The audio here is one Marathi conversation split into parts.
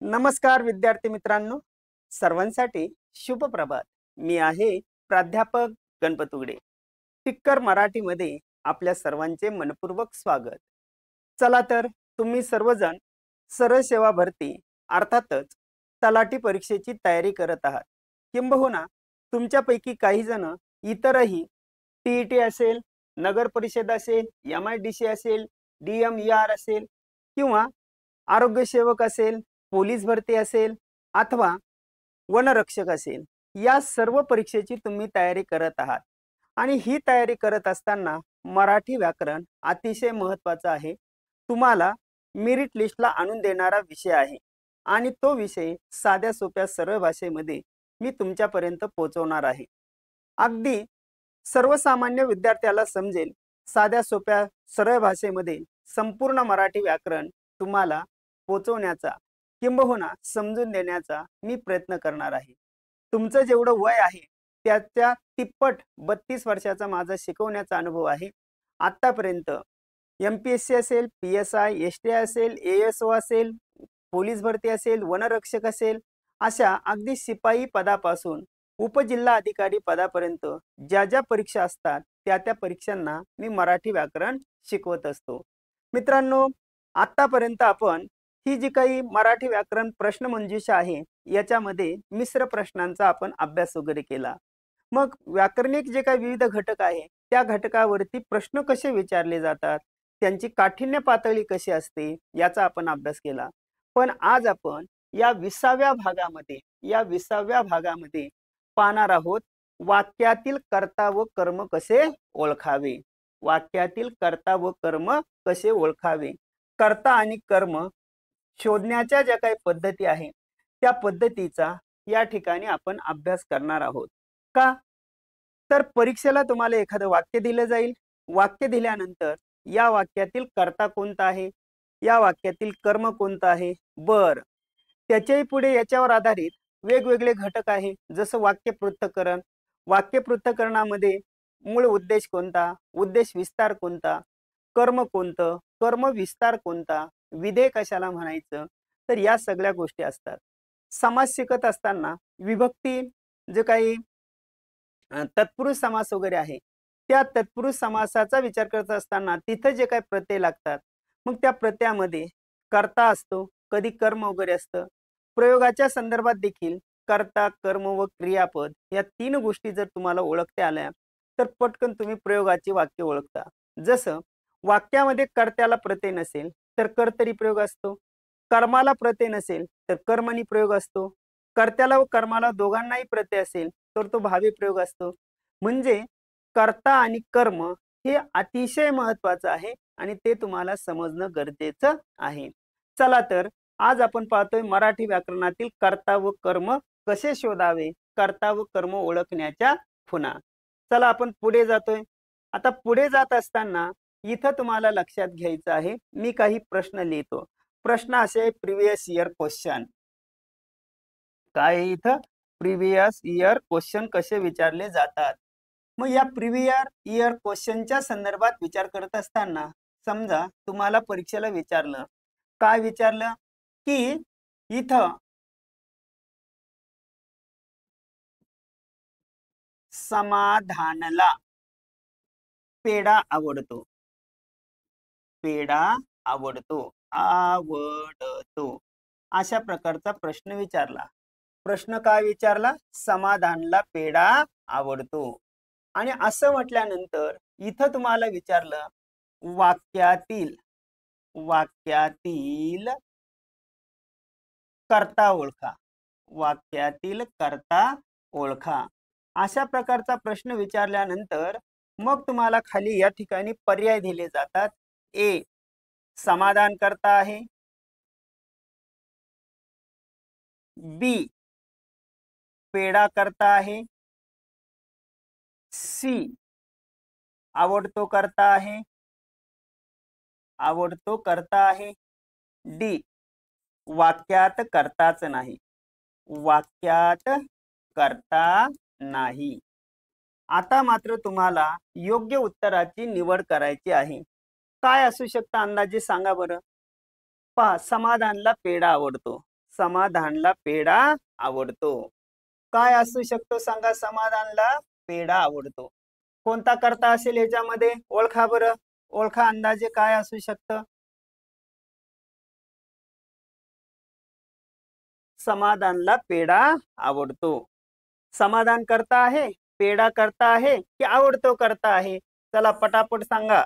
नमस्कार विद्यार्थी मित्रांनो, सर्वांसाठी शुभ प्रभात. मी आहे प्राध्यापक गणपत उगडे. टिक्कर मराठीमध्ये आपल्या सर्वांचे मनपूर्वक स्वागत. चला तर तुम्ही सर्वजण सरळ सेवा भरती अर्थातच तलाठी परीक्षेची तयारी करत आहात. किंबहुना तुमच्यापैकी काही जण इतरही टी असेल, नगर परिषद असेल, MIDC असेल, DMER असेल किंवा आरोग्य सेवक असेल, पोलीस भरती असेल अथवा वनरक्षक असेल, या सर्व परीक्षेची तुम्ही तयारी करत आहात. आणि ही तयारी करत असताना मराठी व्याकरण अतिशय महत्त्वाचं आहे. तुम्हाला मेरिट लिस्टला आणून देणारा विषय आहे आणि तो विषय साध्या सोप्या सरळ भाषेमध्ये मी तुमच्यापर्यंत पोहोचवणार आहे. अगदी सर्वसामान्य विद्यार्थ्याला समजेल साध्या सोप्या सरळ भाषेमध्ये संपूर्ण मराठी व्याकरण तुम्हाला पोहोचवण्याचा किंबहुना समजून देण्याचा मी प्रयत्न करणार आहे. तुमचं जेवढं वय आहे त्याच्या तिप्पट 32 वर्षाचा माझा शिकवण्याचा अनुभव आहे. आत्तापर्यंत MPSC असेल, PSI, STI असेल, ASO असेल, पोलीस भरती असेल, वनरक्षक असेल, अशा अगदी शिपाई पदापासून उपजिल्हा अधिकारी पदापर्यंत ज्या ज्या परीक्षा असतात त्या परीक्षांना मी मराठी व्याकरण शिकवत असतो. मित्रांनो, आत्तापर्यंत आपण ही जी काही मराठी व्याकरण प्रश्नमंजुषा आहे याच्यामध्ये मिश्र प्रश्नांचा आपण अभ्यास वगैरे केला. मग व्याकरणिक जे काही विविध घटक आहे त्या घटकावरती प्रश्न कसे विचारले जातात, त्यांची काठिण्य पातळी कशी असते याचा आपण अभ्यास केला. पण आज आपण या 20व्या भागामध्ये पाहणार आहोत वाक्यातील कर्ता व कर्म कसे ओळखावे. वाक्यातील कर्ता व कर्म कसे ओळखावे. कर्ता आणि कर्म शोधण्याच्या ज्या काही पद्धती आहे त्या पद्धतीचा या ठिकाणी आपण अभ्यास करणार आहोत. का तर परीक्षेला तुम्हाला एखादं वाक्य दिलं जाईल. वाक्य दिल्यानंतर या वाक्यातील कर्ता कोणता आहे, या वाक्यातील कर्म कोणतं आहे, बर त्याच्याही पुढे याच्यावर आधारित वेगवेगळे घटक आहे. जसं वाक्य पृथक्करण, वाक्य पृथक्करणामध्ये मूळ उद्देश कोणता, उद्देश विस्तार कोणता, कर्म कोणतं, कर्म विस्तार कोणता, विधेय कशाला म्हणायचं, तर या सगळ्या गोष्टी असतात. समास शिकत असताना विभक्ती जे काही तत्पुरुष समास वगैरे आहे त्या तत्पुरुष समासाचा विचार करत असताना तिथं जे काही प्रत्यय लागतात मग त्या प्रत्ययामध्ये कर्ता असतो, कधी कर्म वगैरे असतं. प्रयोगाच्या संदर्भात देखील कर्ता, कर्म व क्रियापद या 3 गोष्टी जर तुम्हाला ओळखता आल्या तर पटकन तुम्ही प्रयोगाची वाक्य ओळखता. जसं वाक्यामध्ये कर्त्याला प्रत्यय नसेल तर कर्तरी प्रयोग असतो, कर्माला प्रत्यय नसेल तर कर्मणी प्रयोग असतो, कर्त्याला व कर्माला दोघांनाही प्रत्यय असेल तर तो भावी प्रयोग असतो. म्हणजे कर्ता आणि कर्म हे अतिशय महत्त्वाचं आहे आणि ते तुम्हाला समजणं गरजेचं आहे. चला तर आज आपण पाहतोय मराठी व्याकरणातील कर्ता व कर्म कसे शोधावे, कर्ता व कर्म ओळखण्याच्या खुणा. चला आपण पुढे जातोय. आता पुढे जात असताना इथं तुम्हाला लक्षात घ्यायचं आहे, मी काही प्रश्न लिहितो. प्रश्न असे प्रिव्हियस इयर क्वेश्चन. काय इथं प्रिव्हियस इयर क्वेश्चन कसे विचारले जातात. मग या प्रिव्हियस इयर क्वेश्चनच्या संदर्भात विचार करत असताना समजा तुम्हाला परीक्षेला विचारलं, काय विचारलं की इथं समाधानला पेढा आवडतो, पेढा आवडतो, आवडतो अशा प्रकारचा प्रश्न विचारला. प्रश्न काय विचारला, समाधानला पेढा आवडतो. आणि असं म्हटल्यानंतर इथं तुम्हाला विचारलं वाक्यातील वाक्यातील कर्ता ओळखा, वाक्यातील कर्ता ओळखा. अशा प्रकारचा प्रश्न विचारल्यानंतर मग तुम्हाला खाली या ठिकाणी पर्याय दिले जातात. ए समाधान करता आहे, बी पेढा करता आहे, सी आवडतो करता आहे, आवडतो करता आहे, डी वाक्यात करताच नाही, वाक्यात करता नाही. आता मात्र तुम्हाला योग्य उत्तराची निवड करायची आहे. काय असू शकतं अंदाजे सांगा बरं. पहा, समाधानला पेढा आवडतो. समाधानला पेढा आवडतो. काय असू शकतो सांगा? समाधानला पेढा आवडतो. कोणता कर्ता असेल याच्यामध्ये? ओळखा बरं. ओळखा, अंदाजे काय असू शकतं? समाधानला पेढा आवडतो. समाधान करता आहे, पेढा करता आहे, की आवडतो करता आहे? चला पटापट सांगा.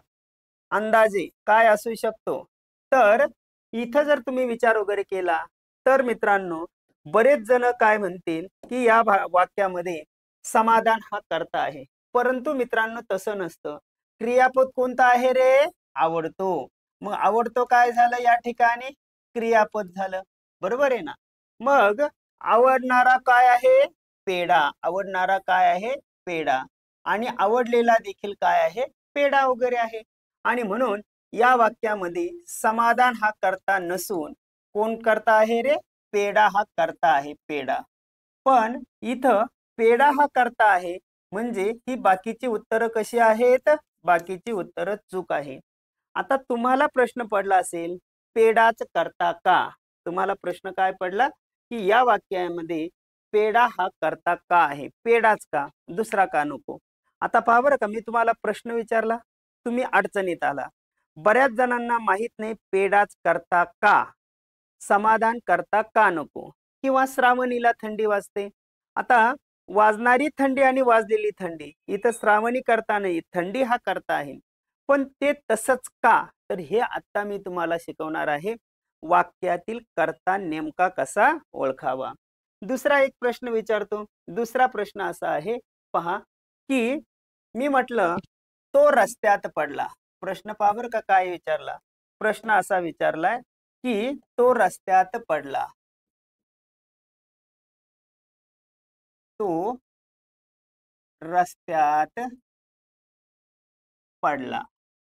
अंदाजे काय असू शकतो? तर इथं जर तुम्ही विचार वगैरे केला तर मित्रांनो, बरेच जण काय म्हणतील की या वाक्यामध्ये समाधान हा कर्ता आहे. परंतु मित्रांनो तसं नसतं. क्रियापद कोणता आहे रे? आवडतो. मग आवडतो काय झालं या ठिकाणी? क्रियापद झालं. बरोबर आहे ना? मग आवडणारा काय आहे? पेढा. आवडणारा काय आहे? पेढा. आणि आवडलेला देखील काय आहे? पेढा वगैरे आहे. आणि म्हणून या वाक्यामध्ये समाधान हा कर्ता नसून कोण कर्ता आहे रे? पेढा हा कर्ता आहे. पेढा. पण इथं पेढा हा कर्ता आहे म्हणजे ही बाकीची उत्तरं कशी आहेत? बाकीची उत्तरं चूक आहे. आता तुम्हाला प्रश्न पडला असेल, पेढाच कर्ता का? तुम्हाला प्रश्न काय पडला की या वाक्यामध्ये पेढा हा कर्ता का आहे? पेढाच का? दुसरा का नको? आता पहा बरं का, मी तुम्हाला प्रश्न विचारला, तुम्ही अडचणीत आला. बऱ्याच जणांना माहित नाही पेढाच करता का, समाधान करता का नको, किंवा श्रावणीला थंडी वाजते. आता वाजणारी थंडी आणि वाजलेली थंडी, इथं श्रावणी करता नाही, थंडी हा करता आहे. पण ते तसंच का? तर हे आता मी तुम्हाला शिकवणार आहे. वाक्यातील कर्ता नेमका कसा ओळखावा. दुसरा एक प्रश्न विचारतो. दुसरा प्रश्न असा आहे, पहा, की मी म्हटलं तो रस्त्यात पडला. प्रश्न पहा बरं का काय विचारला. प्रश्न असा विचारलाय की तो रस्त्यात पडला. तो रस्त्यात पडला.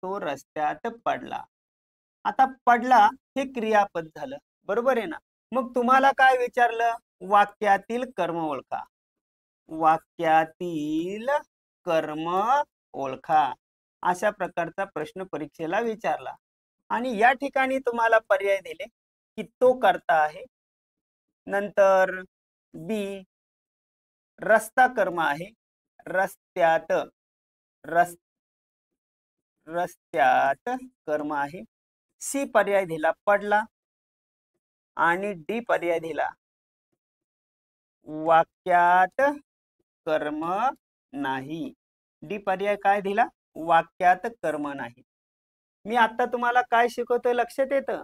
तो रस्त्यात पडला. आता पडला हे क्रियापद झालं. बरोबर आहे ना? मग तुम्हाला काय विचारलं? वाक्यातील कर्म ओळखा. वाक्यातील कर्म ओळखा. अशा प्रकारचा प्रश्न परीक्षेला विचारला. आणि या ठिकाणी तुम्हाला पर्याय दिले की तो कर्ता आहे. नंतर बी रस्ता कर्म आहे. रस्त्यात रस रस्त्यात कर्म आहे. सी पर्याय दिला पडला. आणि डी पर्याय दिला वाक्यात कर्म नाही. डी पर्याय काय दिला? वाक्यात कर्म नाही. मी आता तुम्हाला काय शिकवतोय लक्षात येतं?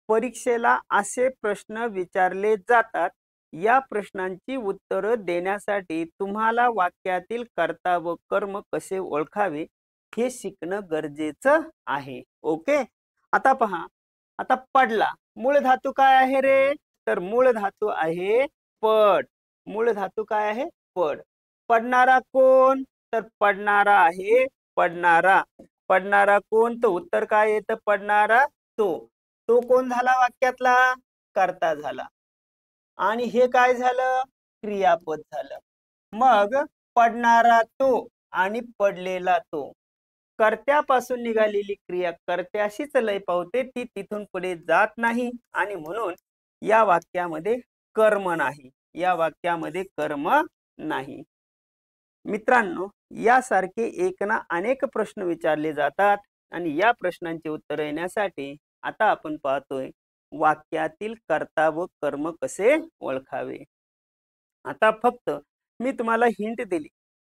परीक्षेला असे प्रश्न विचारले जातात. या प्रश्नांची उत्तरं देण्यासाठी तुम्हाला वाक्यातील कर्ता व कर्म कसे ओळखावे हे शिकणं गरजेचं आहे. ओके. आता पहा, आता पडला मूळ धातू काय आहे रे? तर मूळ धातू आहे पड. मूळ धातू काय आहे? पड. पडणारा कोण? तर पडणारा आहे पडणारा. पडणारा कोण? तर उत्तर काय येतं? पडणारा तो. तो कोण झाला वाक्यातला? कर्ता झाला. आणि हे काय झालं? क्रियापद झालं. मग पडणारा तो आणि पडलेला तो, कर्त्यापासून निघालेली क्रिया कर्त्याशीच लय पावते, ती तिथून पुढे जात नाही. आणि म्हणून या वाक्यामध्ये कर्म नाही. या वाक्यामध्ये कर्म नाही. मित्रांनो, यासारखे एक ना अनेक प्रश्न विचारले जातात आणि या प्रश्नांची उत्तर येण्यासाठी आता आपण पाहतोय वाक्यातील कर्ता व कर्म कसे ओळखावे. आता फक्त मी तुम्हाला हिंट दिली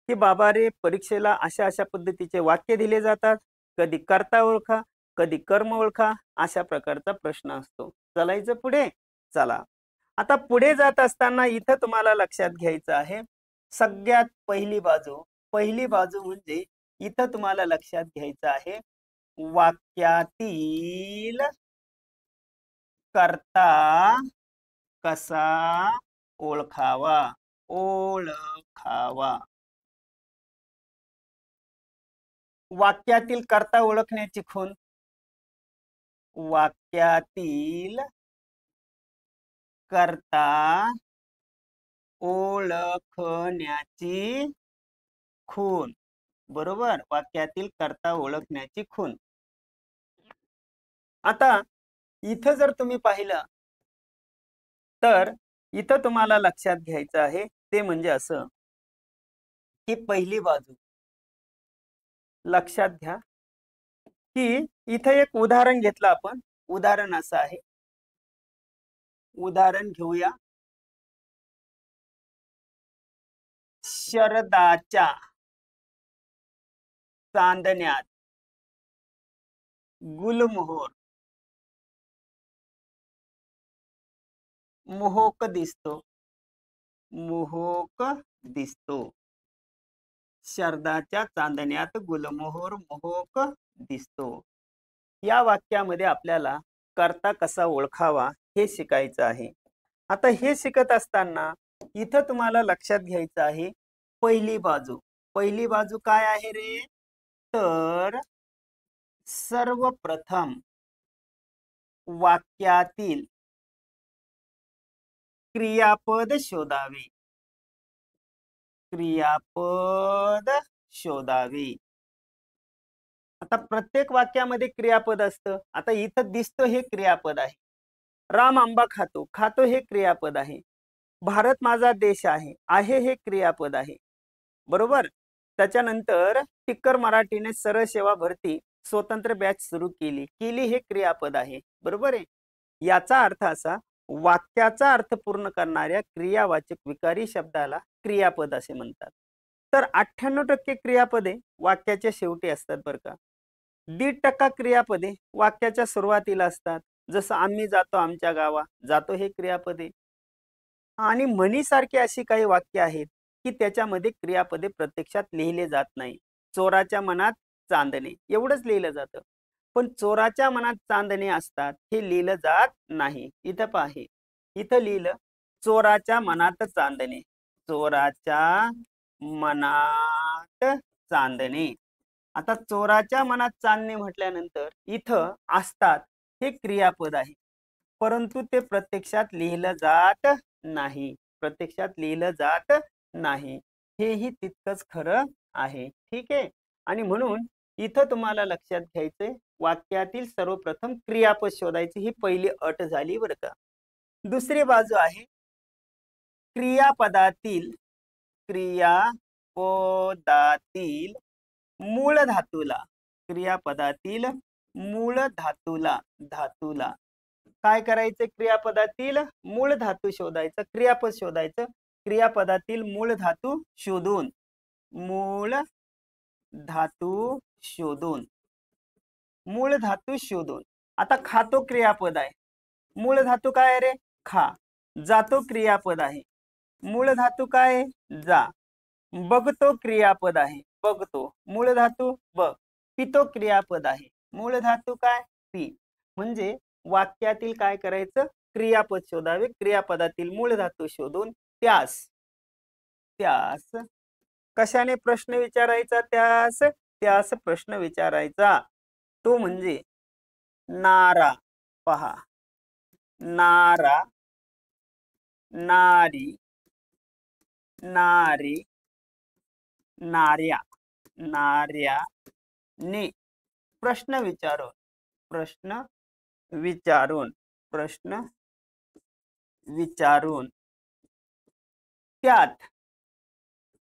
की बाबा रे, परीक्षेला अशा अशा पद्धतीचे वाक्य दिले जातात. कधी कर्ता ओळखा, कधी कर्म ओळखा, अशा प्रकारचा प्रश्न असतो. चलायचं पुढे. चला. आता पुढे जात असताना इथं तुम्हाला लक्षात घ्यायचं आहे सगळ्यात पहिली बाजू म्हणजे इथं तुम्हाला लक्षात घ्यायचं आहे वाक्यातील कर्ता कसा ओळखावा. ओळखावा. वाक्यातील कर्ता ओळखण्याची खूण. वाक्यातील कर्ता ओळखण्याची खूण. बरोबर. वाक्यातील कर्ता ओळखण्याची खूण. आता इथं जर तुम्ही पाहिलं तर इथं तुम्हाला लक्षात घ्यायचं आहे ते म्हणजे असं की पहिली बाजू लक्षात घ्या की इथे एक उदाहरण घेतलं आपण. उदाहरण असं आहे, उदाहरण घेऊया. शरदाच्या चांदण्यात गुलमोहर मोहक दिसतो. मोहक दिसतो. शरदाच्या चांदण्यात गुलमोहर मोहक दिसतो. या वाक्यामध्ये आपल्याला कर्ता कसा ओळखावा हे शिकायचं आहे. आता हे शिकत असताना इथं तुम्हाला लक्षात घ्यायचं आहे पहिली बाजू. पहिली बाजू काय आहे रे? तर सर्वप्रथम वाक्यातील क्रियापद शोधावे. क्रियापद शोधावे. आता प्रत्येक वाक्यामध्ये क्रियापद असतं. आता इथं दिसतो हे क्रियापद आहे. राम आंबा खातो. खातो हे क्रियापद आहे. भारत माझा देश आहे हे क्रियापद आहे. बरोबर. त्याच्यानंतर टिक्कर मराठीने सरळ सेवा भरती स्वतंत्र बॅच सुरू केली. केली हे क्रियापद आहे. बरोबर आहे. याचा अर्थ असा, वाक्याचा अर्थ पूर्ण करणाऱ्या क्रियावाचक विकारी शब्दाला क्रियापद असे म्हणतात. तर 98% क्रियापदे वाक्याच्या शेवटी असतात बरं का. 1.5% क्रियापदे वाक्याच्या सुरुवातीला असतात. जसं आम्ही जातो आमच्या गावा. जातो हे क्रियापद आहे. आणि म्हणीसारखी अशी काही वाक्य आहेत की त्याच्यामध्ये क्रियापदे प्रत्यक्षात लिहिले जात नाही. चोराच्या मनात चांदणे एवढंच लिहिलं जातं. पण चोराच्या मनात चांदणे असतात हे लिहिलं जात नाही. इथं पाहे, इथं लिहिलं चोराच्या मनात चांदणे. चोराच्या मनात चांदणे. आता चोराच्या मनात चांदणे म्हटल्यानंतर इथं असतात हे क्रियापद आहे. परंतु ते प्रत्यक्षात लिहिलं जात नाही. प्रत्यक्षात लिहिलं जात नाही. हेही तितकंच खरं आहे. ठीक आहे. आणि म्हणून इथं तुम्हाला लक्षात घ्यायचंय वाक्यातील सर्वप्रथम क्रियापद शोधायची ही पहिली अट झाली बरं का. दुसरी बाजू आहे क्रियापदातील मूळ धातूला. क्रियापदातील मूळ धातूला काय करायचं? क्रियापदातील मूळ धातू शोधायचं. क्रियापद शोधायचं. क्रियापदातील मूळ धातू शोधून. मूळ धातू शोधून. मूळ धातू शोधून. आता खातो क्रियापद आहे. मूळ धातू काय रे? खा. जातो क्रियापद आहे. मूळ धातू काय? जा. बघतो क्रियापद आहे. बघतो. मूळ धातू बघ. पितो क्रियापद आहे. मूळ धातू काय? पी. म्हणजे वाक्यातील काय करायचं? क्रियापद शोधावे. क्रियापदातील मूळ धातू शोधून त्यास कशाने प्रश्न विचारायचा? त्यास प्रश्न विचारायचा. तो म्हणजे नारा. पहा, नारा, नारी, नारी, नार्या, नार्याने प्रश्न विचारून. प्रश्न विचारून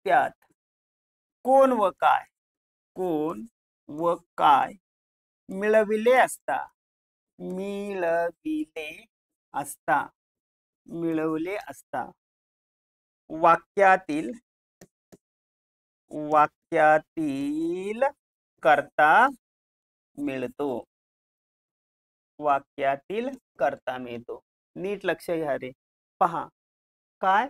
त्यात कोण व काय मिळविले असता. वाक्यातील कर्ता मिळतो. वाक्यातील कर्ता मिळतो. नीट लक्ष घ्या रे. पहा काय,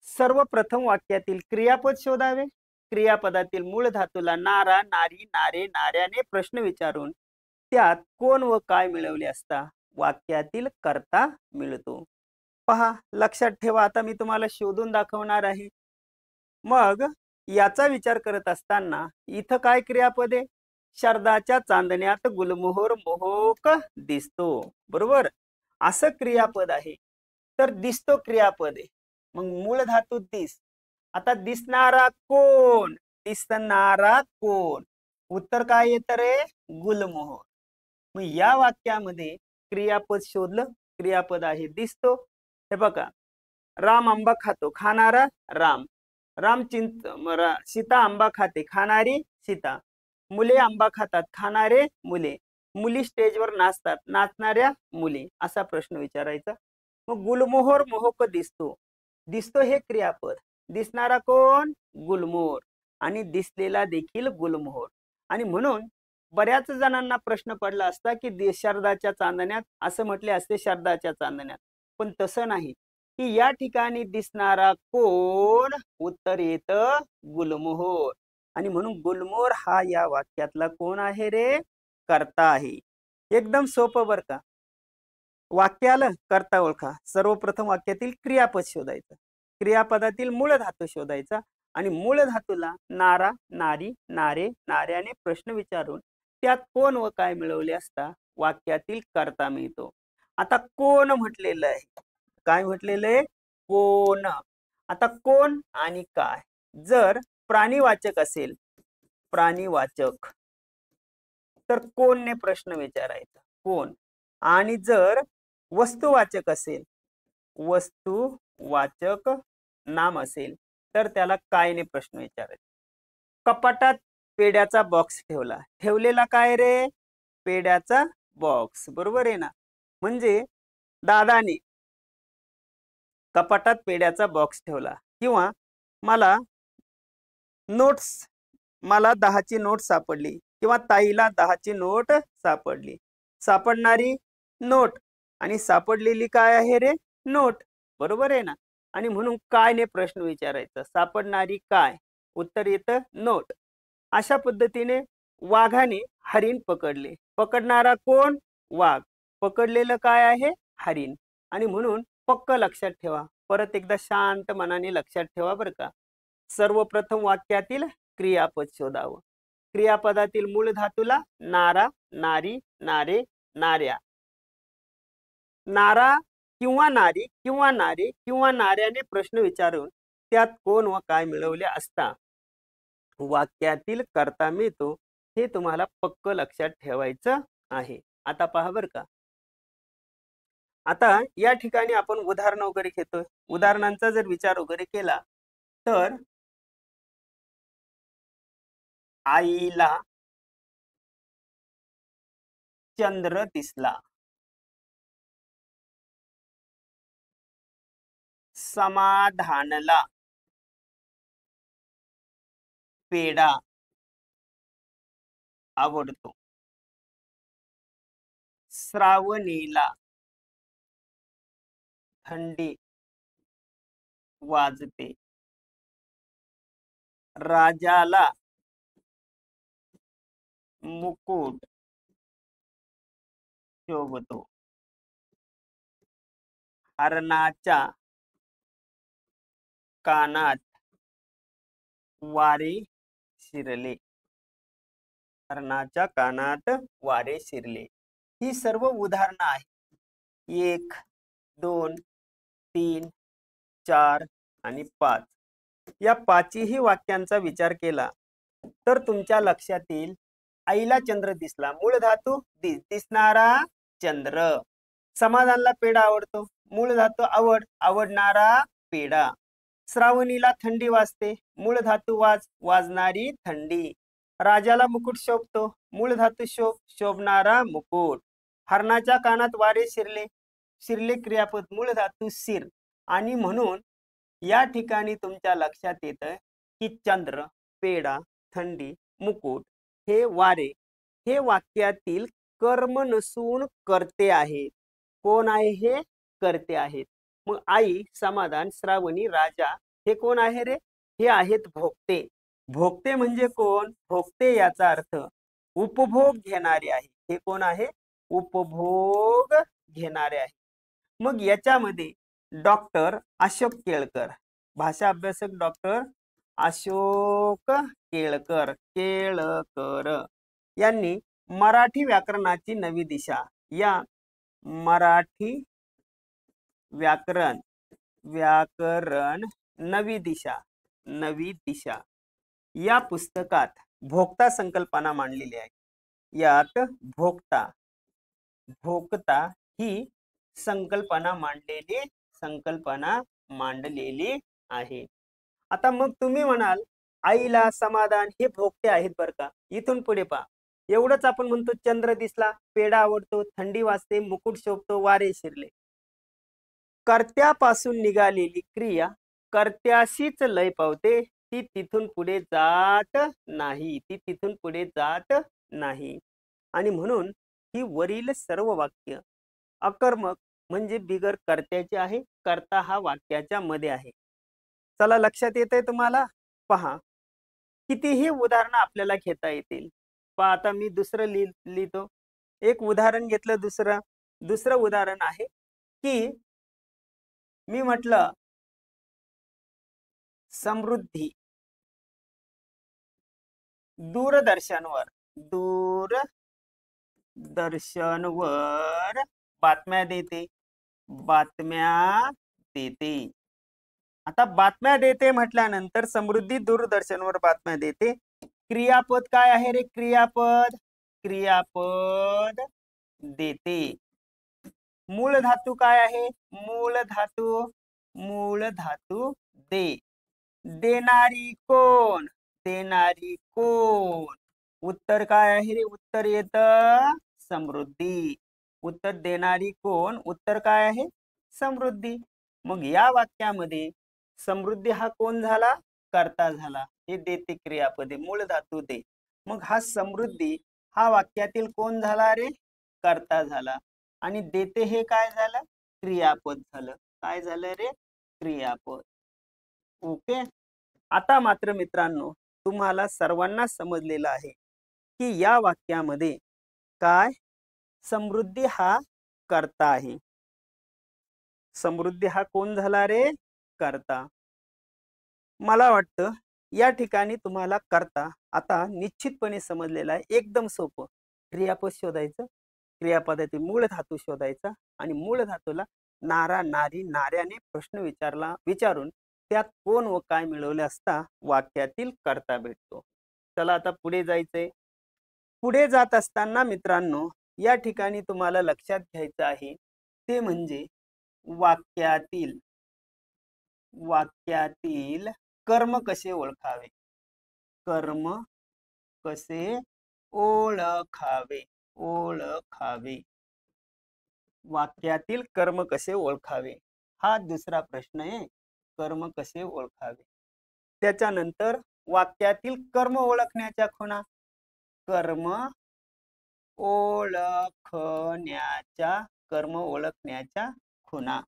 सर्वप्रथम वाक्यातील क्रियापद शोधावे. क्रियापदातील मूळ धातूला नारा, नारी, नारे, नाऱ्याने प्रश्न विचारून त्यात कोण व काय मिळवले असता वाक्यातील कर्ता मिळतो. पहा, लक्षात ठेवा. आता मी तुम्हाला शोधून दाखवणार आहे. मग याचा विचार करत असताना इथं काय क्रियापद आहे? शरदाच्या चांदण्यात गुलमोहर मोहक दिसतो. बरोबर. असं क्रियापद आहे. तर दिसतो क्रियापद आहे. मग मूळ धातू दिस. आता दिसणारा कोण? दिसणारा कोण? उत्तर काय येतं रे? गुलमोहर. मग या वाक्यामध्ये क्रियापद शोधलं. क्रियापद आहे दिसतो. हे बघा, राम आंबा खातो, खाणारा राम. सीता आंबा खाते, खाणारी सीता. मुले आंबा खातात, खाणारे मुले. मुली स्टेजवर नाचतात, नाचणाऱ्या मुली. असा प्रश्न विचारायचा. मग गुलमोहर मोहक दिसतो. दिसतो हे क्रियापद. दिसणारा कोण? गुलमोहर. आणि दिसलेला देखील गुलमोहर. आणि म्हणून बऱ्याच जणांना प्रश्न पडला असता की शरदाच्या चांदण्यात असं म्हटले असते, शरदाच्या चांदण्यात. पण तसं नाही, की या ठिकाणी दिसणारा कोण? उत्तर येतं गुलमोहर. आणि म्हणून गुलमोहर हा या वाक्यातला कोण आहे रे? कर्ता आहे. एकदम सोपं बर का. वाक्याला कर्ता ओळखा. सर्वप्रथम वाक्यातील क्रियापद शोधायचं, क्रियापदातील मूळ धातू शोधायचा आणि मूळ धातूला नारा, नारी, नारे, नाऱ्याने प्रश्न विचारून त्यात कोण व काय मिळवले असता वाक्यातील कर्ता मिळतो. आता कोण म्हटलेलं आहे, काय म्हटलेलं आहे? कोण. आता कोण आणि काय जर प्राणीवाचक असेल, प्राणीवाचक, तर कोणने प्रश्न विचारायचा, कोण. आणि जर वस्तुवाचक असेल, वस्तुवाचक नाम असेल, तर त्याला कायने प्रश्न विचारायचा. कपाटात पेड्याचा बॉक्स ठेवला. ठेवलेला काय रे? पेड्याचा बॉक्स. बरोबर आहे ना. म्हणजे दादाने कपाटात पेड्याचा बॉक्स ठेवला. किंवा मला 10ची नोट सापडली, किंवा ताईला 10ची नोट सापडली. सापडणारी नोट आणि सापडलेली काय आहे रे? नोट. बरोबर आहे ना. आणि म्हणून कायने प्रश्न विचारायचा. सापडणारी काय? उत्तर येतं नोट. अशा पद्धतीने वाघाने हरिण पकडले. पकडणारा कोण? वाघ. पकडलेलं काय आहे? हरिण. आणि म्हणून पक्क लक्षात ठेवा. परत एकदा शांत मनाने लक्षात ठेवा बरं का. सर्वप्रथम वाक्यातील क्रियापद शोधावं. क्रियापदातील मूळ धातूला नारा, नारी, नारे, नाऱ्या. नारा किंवा नारी किंवा नारे किंवा नाऱ्याने प्रश्न विचारून त्यात कोण व काय मिळवले असता वाक्यातील कर्ता मिळतो. हे तुम्हाला पक्क लक्षात ठेवायचं आहे. आता पहा बर का. आता या ठिकाणी आपण उदाहरण वगैरे घेतोय. उदाहरणांचा जर विचार वगैरे केला तर आईला चंद्र दिसला. समाधानला पेढा आवडतो. श्रावणीला थंडी वाजते. राजाला मुकुट शोभतो. हरणाच्या कानात वारे शिरले. हरणाच्या कानात वारे शिरले. ही सर्व उदाहरणं आहेत. 1, 2, 3, 4 आणि 5. या 5ही वाक्यांचा विचार केला तर तुमच्या लक्षात येईल आईला चंद्र दिसला. मूळ धातू दिसणारा चंद्र. समाधानला पेढा आवडतो. मूळ धातू आवड, आवडणारा पेढा. श्रावणीला थंडी वाजते. मूळ धातू वाजणारी थंडी. राजाला मुकुट शोभतो. मूळ धातू शोभणारा मुकुट. हरणाच्या कानात वारे शिरले. शिरले क्रियापद, मूळ धातू शिर. आणि म्हणून या ठिकाणी तुमच्या लक्षात येतं की चंद्र, पेढा, थंडी, मुकुट हे वारे हे वाक्यातील कर्म नसून कर्ते आहेत. कोण आहे हे? कर्ते आहेत. मग आई, समाधान, श्रावणी, राजा हे कोण आहे रे? हे आहेत भोगते. भोगते म्हणजे कोण? भोगते याचा अर्थ उपभोग घेणारे आहे. हे कोण आहे? उपभोग घेणारे आहे. मग याच्यामध्ये डॉक्टर अशोक केळकर, भाषा अभ्यासक डॉक्टर अशोक केळकर यांनी मराठी व्याकरणाची नवी दिशा या मराठी व्याकरण नवी दिशा या पुस्तकात भोक्ता संकल्पना मांडलेली आहे. यात भोक्ता ही संकल्पना मांडलेली संकल्पना मांडलेली आहे. आता मग तुम्ही म्हणाल आईला समाधान हे भोगते आहेत बरं का. इथून पुढे पहा, एवढंच आपण म्हणतो चंद्र दिसला, पेढा आवडतो, थंडी वाजते, मुकुट शोभतो, वारे शिरले. कर्त्यापासून निघालेली क्रिया कर्त्याशीच लय पावते, ती तिथून पुढे जात नाही, ती तिथून पुढे जात नाही. आणि म्हणून ही वरील सर्व वाक्य अकर्मक म्हणजे बिगर कर्त्याचे आहे. कर्ता हा वाक्याच्या मध्ये आहे. चला लक्षात येतंय तुम्हाला. पहा, कितीही उदाहरणं आपल्याला घेता येतील. पहा आता मी दुसरं लिहितो. एक उदाहरण घेतलं. दुसरं उदाहरण आहे की मी म्हटलं समृद्धी दूरदर्शनवर बातम्या देते. आता बातम्या देते म्हटल्यानंतर समृद्धी दूरदर्शनवर बातम्या देते. क्रियापद काय आहे रे? क्रियापद देते. मूळ धातू काय आहे? मूळ धातू दे. देणारी कोण? उत्तर काय आहे रे? उत्तर येतं समृद्धी. उत्तर देणारी कोण? उत्तर काय आहे? समृद्धी. मग या वाक्यामध्ये समृद्धी हा कोण झाला? कर्ता झाला. हे देते क्रियापदे, मूळ धातू दे. मग हा समृद्धी हा वाक्यातील कोण झाला रे? कर्ता झाला. आणि देते हे काय झालं? क्रियापद झालं. काय झालं रे? क्रियापद. ओके. आता मात्र मित्रांनो तुम्हाला सर्वांना समजलेलं आहे की या वाक्यामध्ये काय? समृद्धी हा कर्ता आहे. समृद्धी हा कोण झाला रे? कर्ता. मला वाटतं या ठिकाणी तुम्हाला कर्ता आता निश्चितपणे समजलेला आहे. एकदम सोपं. क्रियापद शोधायचं, क्रियापदातील मूळ धातू शोधायचा आणि मूळ धातूला नारा नारी नाऱ्याने प्रश्न विचारून त्यात कोण व काय मिळवले असता वाक्यातील कर्ता भेटतो. चला आता पुढे जायचंय. पुढे जात असताना मित्रांनो या ठिकाणी तुम्हाला लक्षात घ्यायचं आहे ते म्हणजे वाक्यातील कर्म कसे ओळखावे. वाक्यातील कर्म कसे ओळखावे हा दुसरा प्रश्न आहे. कर्म कसे ओळखावे. त्याच्यानंतर वाक्यातील कर्म ओळखण्याच्या खुणा. कर्म ओळखण्याच्या खुणा.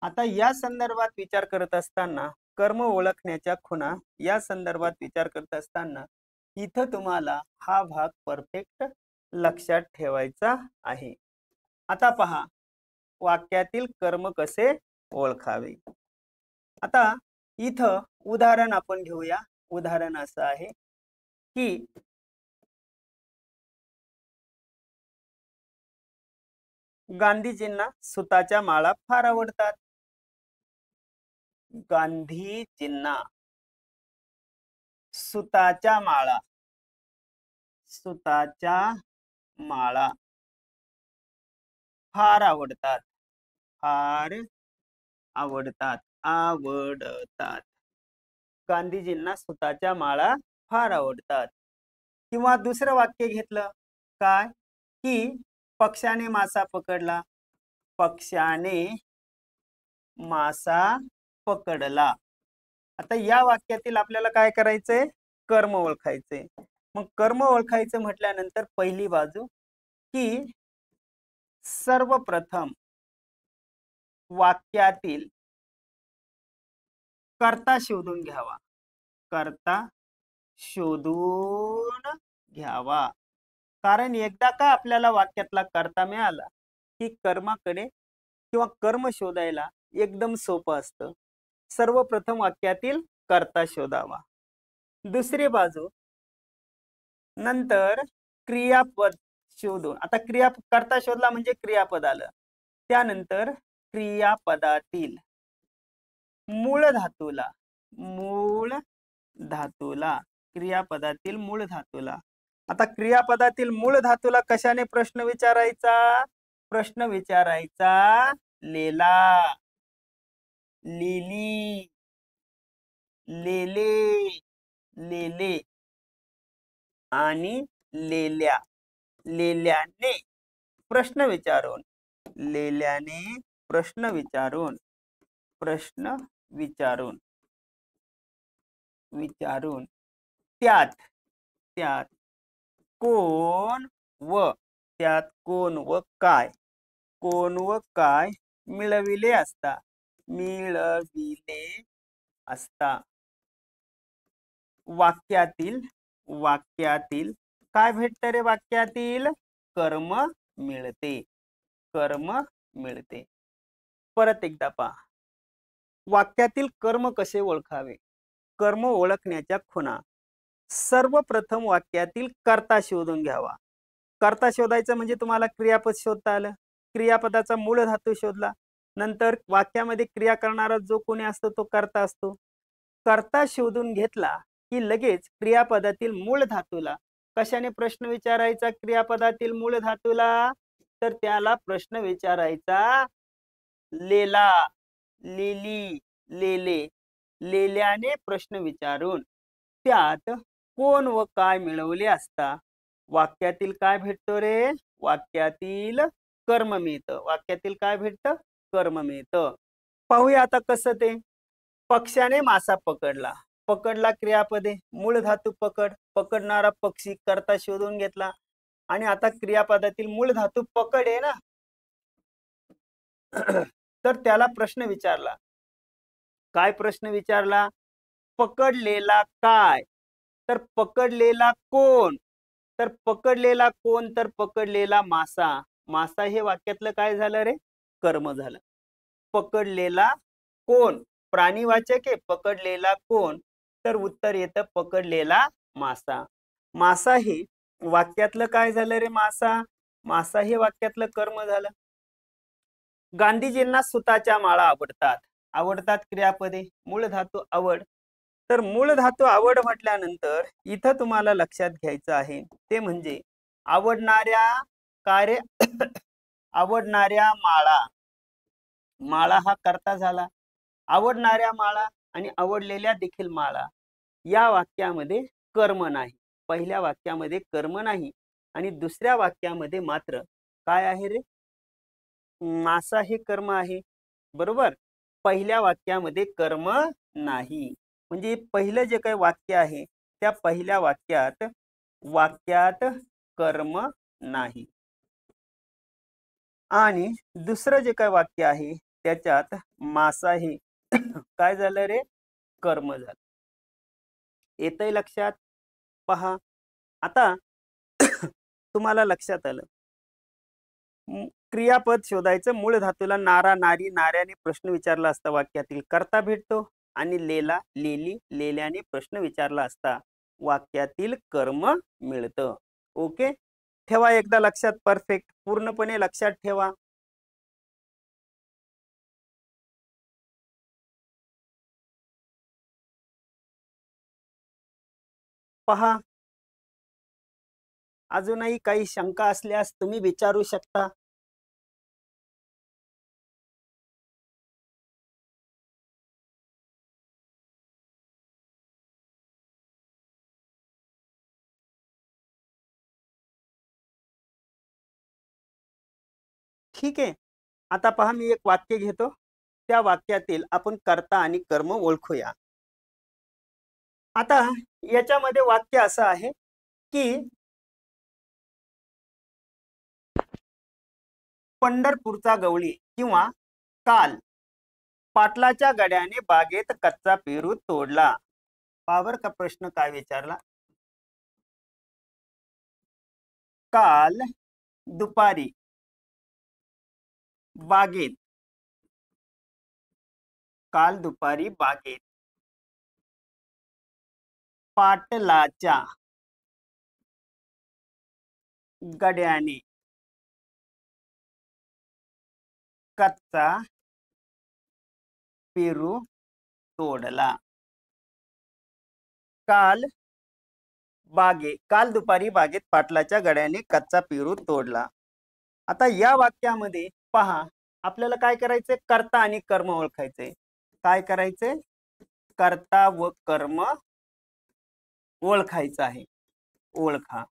आता या संदर्भात विचार करत असताना कर्म ओळखण्याच्या खुणा या संदर्भात विचार करत असताना इथं तुम्हाला हा भाग परफेक्ट लक्षात ठेवायचा आहे. आता पहा वाक्यातील कर्म कसे ओळखावे. आता इथं उदाहरण आपण घेऊया. उदाहरण असं आहे की गांधीजींना सुताच्या माळा फार आवडतात. गांधीजींना सुताच्या माळा फार आवडतात. गांधीजींना सुताच्या माळा फार आवडतात. किंवा दुसरं वाक्य घेतलं काय की पक्षाने मासा पकडला. आता या वाक्यातील आपल्याला काय करायचंय? कर्म ओळखायचे. मग कर्म ओळखायचं म्हटल्यानंतर पहिली बाजू की सर्वप्रथम वाक्यातील कर्ता शोधून घ्यावा. कारण एकदा का आपल्याला वाक्यातला कर्ता मिळाला की कर्माकडे किंवा कर्म शोधायला एकदम सोपं असतं. सर्वप्रथम वाक्यातील कर्ता शोधावा. दुसरी बाजू नंतर क्रियापद शोधून. आता कर्ता शोधला म्हणजे क्रियापद आलं. त्यानंतर क्रियापदातील मूळ धातूला. आता क्रियापदातील मूळ धातूला कशाने प्रश्न विचारायचा? लेला. लिली, लेले, लेले आणि लेल्या. लेल्याने प्रश्न विचारून, लेल्याने प्रश्न विचारून, प्रश्न विचारून, विचारून त्यात, त्यात कोण व, त्यात कोण व काय, कोण व काय मिळविले असता, मिळविले असता. वाक्यातील, वाक्यातील काय भेटतं रे? वाक्यातील कर्म मिळते, कर्म मिळते. परत एकदा पहा, वाक्यातील कर्म कसे ओळखावे? कर्म ओळखण्याच्या खुणा. सर्वप्रथम वाक्यातील कर्ता शोधून घ्यावा. कर्ता शोधायचं म्हणजे तुम्हाला क्रियापद शोधता आलं. क्रियापदाचा मूळ धातू शोधला, नंतर वाक्यामध्ये क्रिया करणारा जो कोणी असतो तो कर्ता असतो. कर्ता शोधून घेतला की लगेच क्रियापदातील मूळ धातूला कशाने प्रश्न विचारायचा? क्रियापदातील मूळ धातूला, तर त्याला प्रश्न विचारायचा लेला, लेली, लेले. लेल्याने प्रश्न विचारून त्यात कोण व काय मिळवले असता. वाक्यातील काय भेटतो रे? वाक्यातील कर्म मिळतं. वाक्यातील काय भेटतं? कर्म मिळतं. पाहूया आता कसं ते. पक्ष्याने मासा पकडला. पकडला क्रियापदे, मूळ धातू पकड, पकडणारा पक्षी कर्ता शोधून घेतला आणि आता क्रियापदातील मूळ धातू पकड आहे ना, तर त्याला प्रश्न विचारला. काय प्रश्न विचारला? पकडलेला काय? तर पकडलेला कोण? तर पकडलेला कोण? तर पकडलेला मासा. मासा हे वाक्यातलं काय झालं रे? कर्म झालं. पकडलेला कोण? प्राणीवाचक आहे. पकडलेला कोण? तर उत्तर येतं पकडलेला मासा. मासा हे वाक्यातलं काय झालं रे? मासा. मासा हे वाक्यातलं कर्म झालं. गांधीजींना सुताच्या माळा आवडतात. आवडतात क्रियापदे, मूळ धातू आवड. तर मूळ धातू आवड म्हटल्यानंतर इथं तुम्हाला लक्षात घ्यायचं आहे ते म्हणजे आवडणाऱ्या कार्य आवडणाऱ्या माळा. माळा हा कर्ता झाला. आवडणाऱ्या माळा आणि आवडलेल्या देखील माळा या वाक्यामध्ये कर्म नाही. पहिल्या वाक्यामध्ये कर्म नाही आणि दुसऱ्या वाक्यामध्ये मात्र काय आहे रे? मासा हे कर्म आहे. बरोबर. पहिल्या वाक्यामध्ये कर्म नाही. म्हणजे पहिलं जे काही वाक्य आहे त्या पहिल्या वाक्यात, वाक्यात कर्म नाही आणि दुसरं जे काही वाक्य आहे त्याच्यात मासा हे काय झालं रे? कर्म झालं. येतंय लक्षात? पहा आता तुम्हाला लक्षात आलं. क्रियापद शोधायचं. मूळ धातूला नारा, नारी, नाऱ्याने प्रश्न विचारला असता वाक्यातील कर्ता भेटतो आणि लेला, लेली, लेल्याने प्रश्न विचारला असता वाक्यातील कर्म मिळतं. ओके, ठेवा एकदा लक्षात. परफेक्ट, पूर्णपणे लक्षात ठेवा. पहा, अजूनही काही शंका असल्यास तुम्ही विचारू शकता. ठीक आहे. आता पहा, मी एक वाक्य घेतो. त्या वाक्यातील आपण कर्ता आणि कर्म ओळखूया. आता याच्यामध्ये वाक्य असं आहे की पंढरपूरचा गवळी किंवा काल पाटलाच्या गड्याने बागेत कच्चा पेरू तोडला. पावर का प्रश्न काय विचारला? काल दुपारी बागेत, काल दुपारी बागेत पाटलाच्या गड्याने कच्चा पेरू तोडला. काल दुपारी बागेत पाटलाच्या गड्याने कच्चा पेरू तोडला. आता या वाक्यामध्ये पहा, आपल्याला काय करायचंय? कर्ता आणि कर्म ओळखायचंय. काय करायचंय? कर्ता व कर्म ओळखायचं आहे. ओळखा.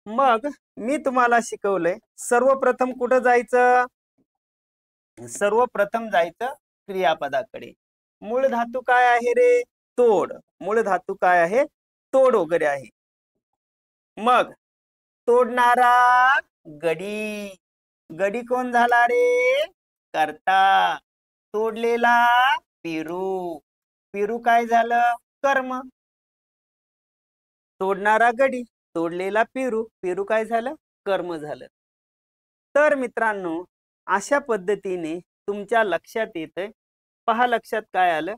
मग मी तुम्हाला शिकवलंय सर्वप्रथम कुठं जायचं? सर्वप्रथम जायचं क्रियापदाकडे. मूळ धातू काय आहे रे? तोड. मूळ धातू काय आहे? तोड वगैरे आहे. मग तोडणारा गडी. गडी कोण झाला रे? कर्ता. तोडलेला पेरू. पेरू काय झालं? कर्म. तोडणारा गडी, तोडलेला पेरू, पेरू काय झालं? कर्म झालं. तर मित्रांनो, अशा पद्धतीने तुमच्या लक्षात येतंय. पहा लक्षात काय आलं?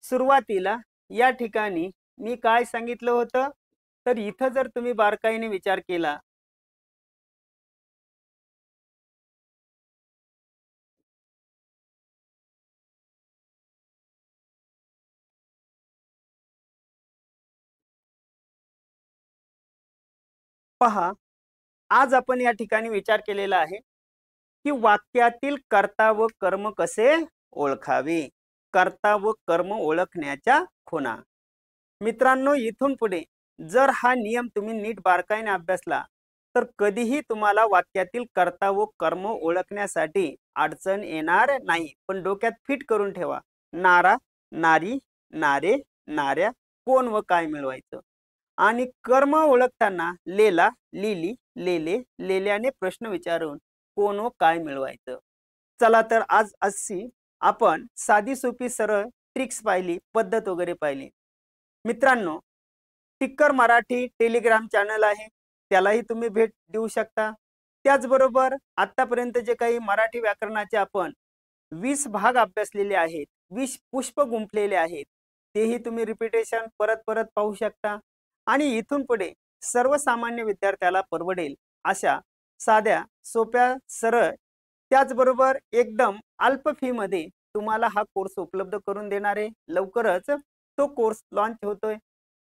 सुरुवातीला या ठिकाणी मी काय सांगितलं होतं? तर इथं जर तुम्ही बारकाईने विचार केला, पहा आज आपण या ठिकाणी विचार केलेला आहे की वाक्यातील कर्ता व कर्म कसे ओळखावे. कर्ता व कर्म ओळखण्याच्या खुणा. मित्रांनो, इथून पुढे जर हा नियम तुम्ही नीट बारकाईने अभ्यासला तर कधीही तुम्हाला वाक्यातील कर्ता व कर्म ओळखण्यासाठी अडचण येणार नाही. पण डोक्यात फिट करून ठेवा. नारा, नारी, नारे, नाऱ्या, कोण व काय मिळवायचं. आणि कर्म ओळखताना लेला, लिली, लेले, लेल्याने प्रश्न विचारून कोण व काय मिळवायचं. चला तर आज अशी आपण साधी सोपी सरळ ट्रिक्स पाहिली, पद्धत वगैरे पाहिली. मित्रांनो, टिक्कर मराठी टेलिग्राम चॅनल आहे, त्यालाही तुम्ही भेट देऊ शकता. त्याचबरोबर आतापर्यंत जे काही मराठी व्याकरणाचे आपण 20 भाग अभ्यासलेले आहेत, 20 पुष्प गुंफलेले आहेत, तेही तुम्ही रिपिटेशन परत परत पाहू शकता. आणि इथून पुढे सर्वसामान्य विद्यार्थ्याला परवडेल अशा साध्या सोप्या सरळ त्याचबरोबर एकदम अल्प फी मध्ये तुम्हाला हा कोर्स उपलब्ध करून देणार आहे. लवकरच तो कोर्स लॉन्च होतोय.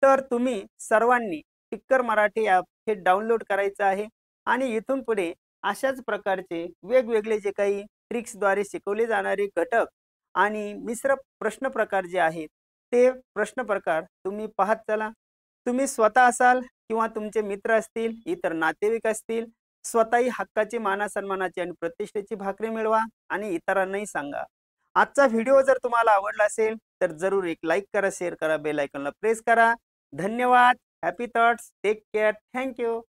तर तुम्ही सर्वांनी टिक्कर मराठी ॲप हे डाउनलोड करायचं आहे आणि इथून पुढे अशाच प्रकारचे वेगवेगळे जे काही ट्रिक्सद्वारे शिकवले जाणारे घटक आणि मिश्र प्रश्न प्रकार जे आहेत ते प्रश्न प्रकार तुम्ही पाहत चला. तुम्ही स्वतः असाल किंवा तुमचे मित्र असतील, इतर नातेवाईक असतील, स्वतःही हक्काची, मानासन्मानाची आणि प्रतिष्ठेची भाकरी मिळवा आणि इतरांनाही सांगा. आजचा व्हिडिओ जर तुम्हाला आवडला असेल तर जरूर एक लाईक करा, शेअर करा, बेल आयकॉनला प्रेस करा. धन्यवाद. Happy thoughts. Take care. Thank you.